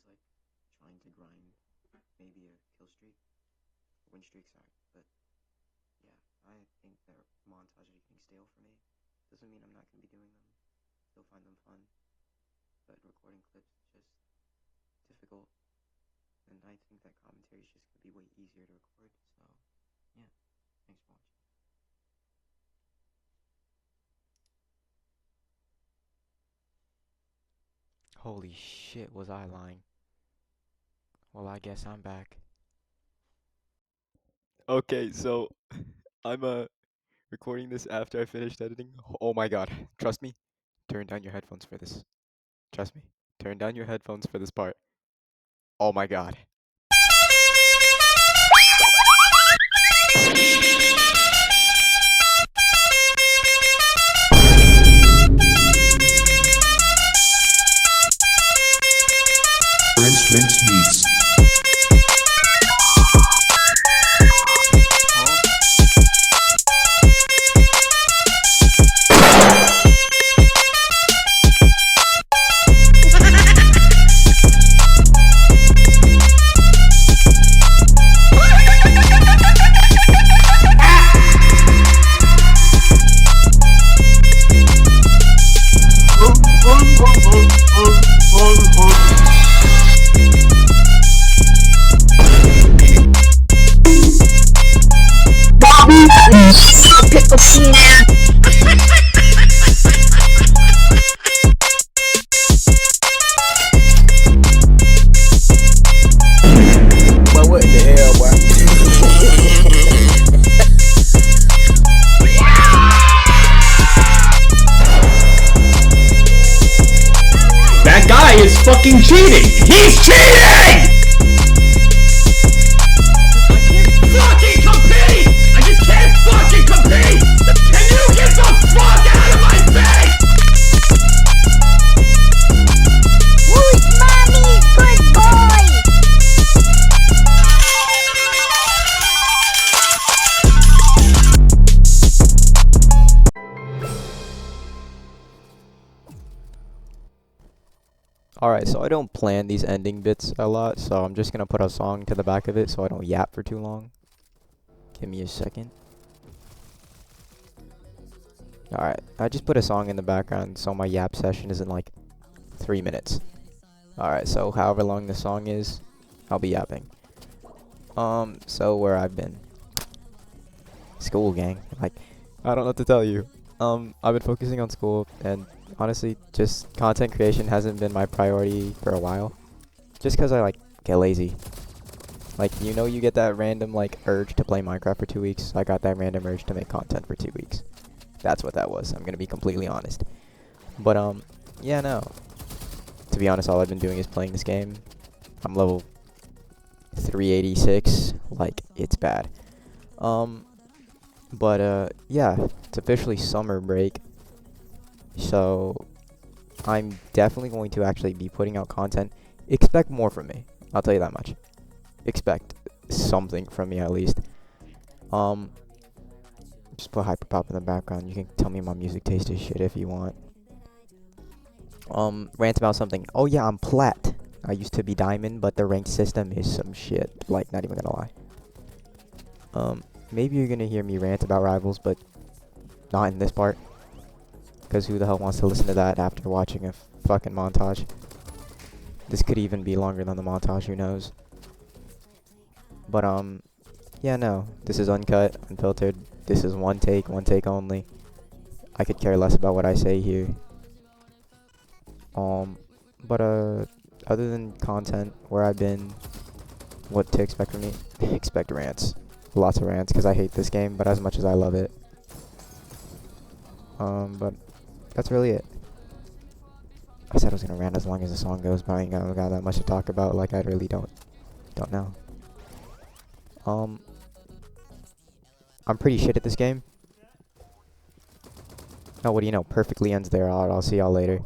like trying to grind maybe a kill streak, win streak, sorry. But yeah, I think that montages are getting stale for me. Doesn't mean I'm not gonna be doing them. Still find them fun, but recording clips is just difficult. And I think that commentary is just gonna be way easier to record. So yeah, thanks for watching. Holy shit, was I lying? Well, I guess I'm back. Okay, so I'm recording this after I finished editing. Oh my god, trust me. Turn down your headphones for this. Trust me. Turn down your headphones for this part. Oh my god. Prince Meets. Pickle snap. But what the hell, boy? That guy is fucking cheating! He's cheating! I can't fucking compete! I just can't fucking compete! Can you get the fuck out of my face? Who's mommy's good boy? Alright, so I don't plan these ending bits a lot, so I'm just gonna put a song to the back of it so I don't yap for too long. Give me a second. Alright, I just put a song in the background so my yap session isn't like 3 minutes. Alright, so however long the song is, I'll be yapping. So where I've been. School, gang. Like, I don't know what to tell you. I've been focusing on school, and honestly, just content creation hasn't been my priority for a while. Just because I, like, get lazy. Like, you know, you get that random, like, urge to play Minecraft for 2 weeks. I got that random urge to make content for 2 weeks. That's what that was. I'm gonna be completely honest. But, yeah, no. To be honest, all I've been doing is playing this game. I'm level 386. Like, it's bad. But, yeah, it's officially summer break. So, I'm definitely going to actually be putting out content. Expect more from me. I'll tell you that much. Expect something from me at least. Just put hyperpop in the background. You can tell me my music taste is shit if you want. Rant about something. Oh yeah, I'm plat. I used to be diamond, but the ranked system is some shit. Like, not even gonna lie. Maybe you're gonna hear me rant about rivals, but not in this part. Because who the hell wants to listen to that after watching a fucking montage? This could even be longer than the montage, who knows? But, yeah, no. This is uncut, unfiltered. This is one take only. I could care less about what I say here. But, other than content, where I've been, what to expect from me, expect rants. Lots of rants, because I hate this game, but as much as I love it. But that's really it. I said I was gonna rant as long as the song goes, but I ain't got that much to talk about, like I really don't know. I'm pretty shit at this game. Oh, what do you know? Perfectly ends there. I'll see y'all later.